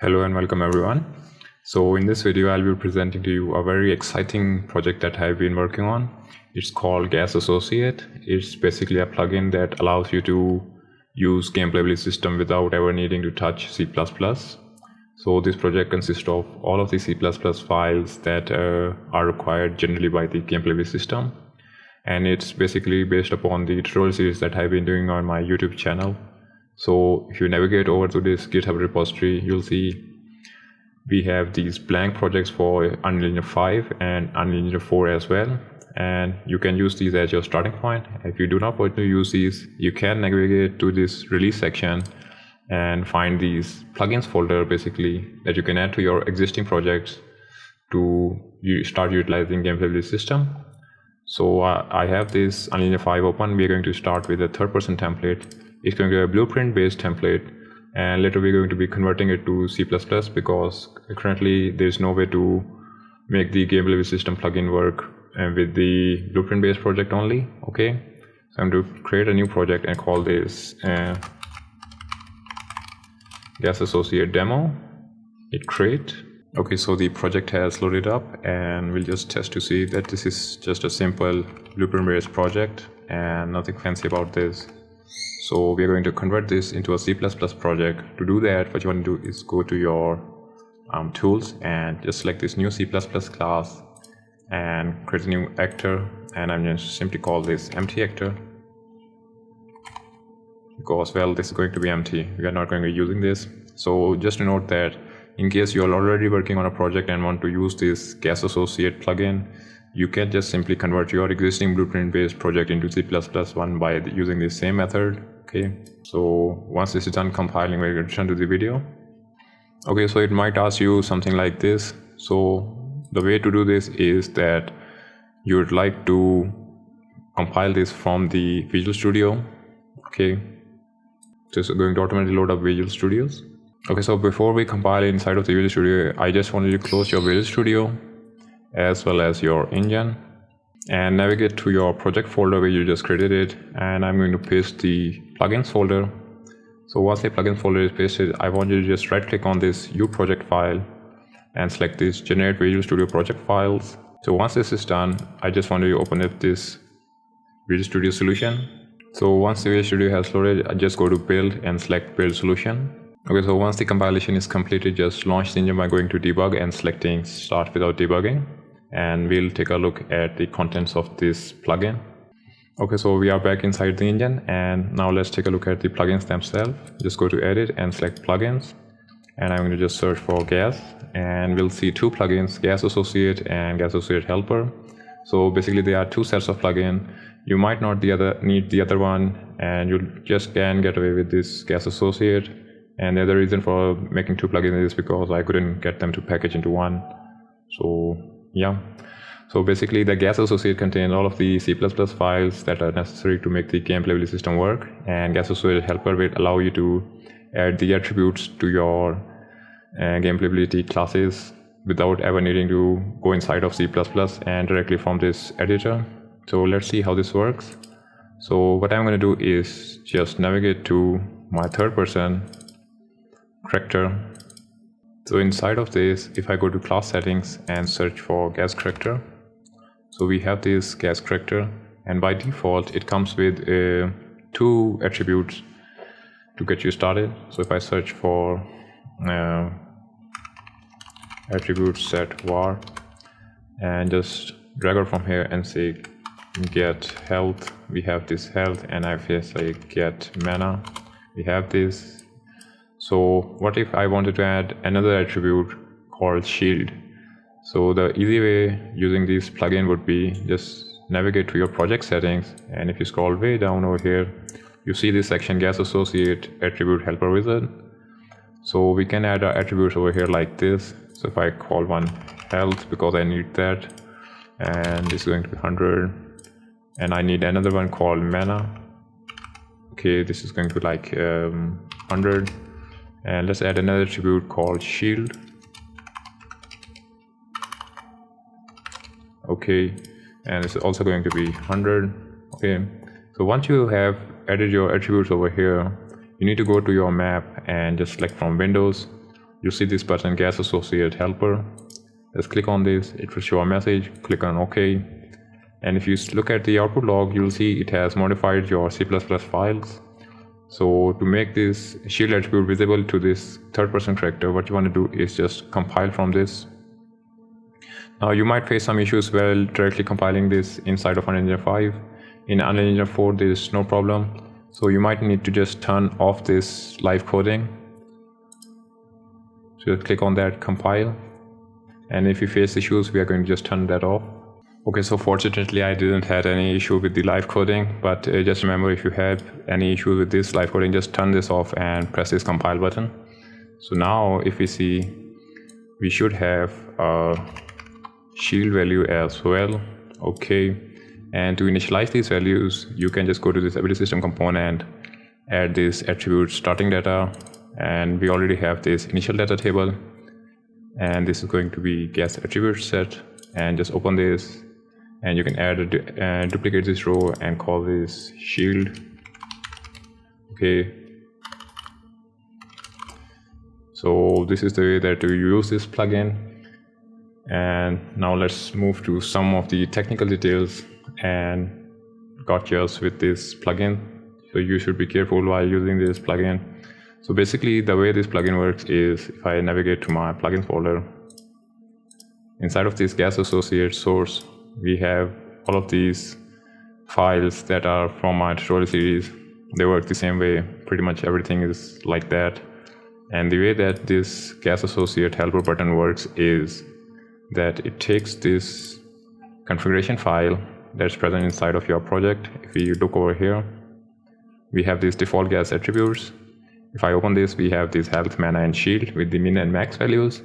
Hello and welcome everyone. So in this video, I'll be presenting to you a very exciting project that I've been working on. It's called Gas Associate. It's basically a plugin that allows you to use GamePlayability system without ever needing to touch C++. So this project consists of all of the C++ files that are required generally by the GamePlayability system. And it's basically based upon the tutorial series that I've been doing on my YouTube channel. So if you navigate over to this GitHub repository, you'll see we have these blank projects for Unreal Engine 5 and Unreal Engine 4 as well. And you can use these as your starting point. If you do not want to use these, you can navigate to this release section and find these plugins folder basically that you can add to your existing projects to start utilizing GamePlayability system. So I have this Unreal Engine 5 open. We're going to start with a third-person template. It's going to be a blueprint-based template, and later we're going to be converting it to C++ because currently there's no way to make the GamePlayability system plugin work with the blueprint-based project only. Okay, so I'm going to create a new project and call this Gas Associate Demo. Hit create. Okay, so the project has loaded up, and we'll just test to see that this is just a simple blueprint-based project and nothing fancy about this. So we're going to convert this into a C++ project. To do that, what you want to do is go to your tools and just select this new C++ class and create a new actor, and I'm going to simply call this empty actor because, well, this is going to be empty. We are not going to be using this. So just to note that in case you're already working on a project and want to use this Gas Associate plugin, you can just simply convert your existing blueprint-based project into C++ one by using the same method. Okay, so once this is done compiling, we're going to return to the video. Okay, so it might ask you something like this. So the way to do this is that you would like to compile this from the Visual Studio. Okay, so it's going to automatically load up Visual Studios. Okay, so before we compile inside of the Visual Studio, I just want you to close your Visual Studio as well as your engine and navigate to your project folder where you just created it, and I'm going to paste the plugins folder. So once the plugins folder is pasted, I want you to just right click on this U project file and select this generate Visual Studio project files. So once this is done, I just want you to open up this Visual Studio solution. So once the Visual Studio has loaded, I just go to build and select build solution. Okay, so once the compilation is completed, just launch the engine by going to debug and selecting start without debugging, and we'll take a look at the contents of this plugin. Okay, so we are back inside the engine, and now let's take a look at the plugins themselves. Just go to edit and select plugins, and I'm going to just search for gas, and we'll see two plugins, Gas Associate and Gas Associate Helper. So basically there are two sets of plugin. You might not need the other one, and you just can get away with this Gas Associate. And the other reason for making two plugins is because I couldn't get them to package into one. So yeah, so basically the Gas Associate contains all of the C++ files that are necessary to make the GamePlayability system work, and Gas Associate Helper will allow you to add the attributes to your GamePlayability classes without ever needing to go inside of C++ and directly from this editor. So let's see how this works. So what I'm going to do is just navigate to my third-person character. So inside of this, if I go to class settings and search for gas character, so we have this gas character, and by default it comes with two attributes to get you started. So if I search for attribute set var and just drag it from here and say get health, we have this health, and I say get mana, we have this. So what if I wanted to add another attribute called shield? So the easy way using this plugin would be just navigate to your project settings, and if you scroll way down over here, you see this section Gas Associate Attribute Helper Wizard. So we can add our attributes over here like this. So if I call one health because I need that, and this is going to be 100, and I need another one called mana. Okay, this is going to be like 100. And let's add another attribute called shield. Okay, and it's also going to be 100. Okay, so once you have added your attributes over here, you need to go to your map and just select from Windows you see this button, Gas Associate Helper. Let's click on this. It will show a message. Click on OK. And if you look at the output log, you'll see it has modified your C++ files. So to make this shield attribute visible to this third-person character, what you want to do is just compile from this. Now you might face some issues while directly compiling this inside of Unreal Engine 5. In Unreal Engine 4, there is no problem. So you might need to just turn off this live coding. So just click on that, compile. And if you face issues, we are going to just turn that off. Okay, so fortunately I didn't have any issue with the live coding, but just remember, if you have any issue with this live coding, just turn this off and press this compile button. So now if we see, we should have a shield value as well. Okay, and to initialize these values, you can just go to this ability system component, add this attribute starting data, and we already have this initial data table, and this is going to be gas attribute set, and just open this. And you can add a duplicate this row and call this shield. Okay. So this is the way that you use this plugin. And now let's move to some of the technical details and gotchas with this plugin. So you should be careful while using this plugin. So basically the way this plugin works is, if I navigate to my plugins folder, inside of this Gas Associate source, we have all of these files that are from my tutorial series. They work the same way. Pretty much everything is like that. And the way that this Gas Associate Helper button works is that it takes this configuration file that's present inside of your project. If you look over here, we have these default gas attributes. If I open this, we have this health, mana, and shield with the min and max values.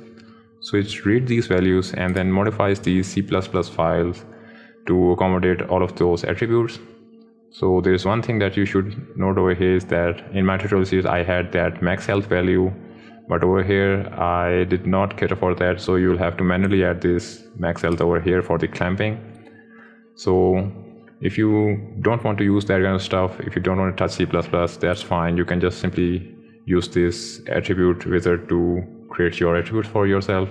So it reads these values and then modifies these C++ files to accommodate all of those attributes. So there's one thing that you should note over here is that in my tutorial series, I had that max health value, but over here, I did not cater for that. So you'll have to manually add this max health over here for the clamping. So if you don't want to use that kind of stuff, if you don't want to touch C++, that's fine. You can just simply use this attribute wizard to create your attributes for yourself.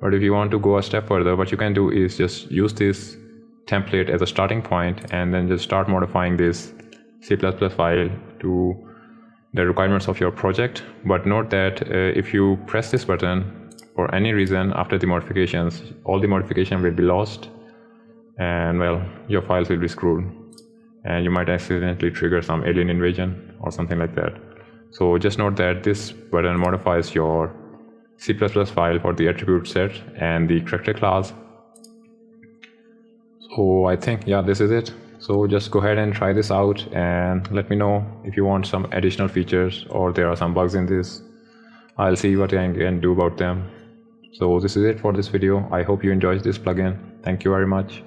But if you want to go a step further, what you can do is just use this template as a starting point and then just start modifying this C++ file to the requirements of your project. But note that if you press this button for any reason after the modifications, all the modification will be lost, and well, your files will be screwed, and you might accidentally trigger some alien invasion or something like that. So just note that this button modifies your C++ file for the attribute set and the character class. So I think, yeah, this is it. So just go ahead and try this out and let me know if you want some additional features or there are some bugs in this. I'll see what I can do about them. So this is it for this video. I hope you enjoyed this plugin. Thank you very much.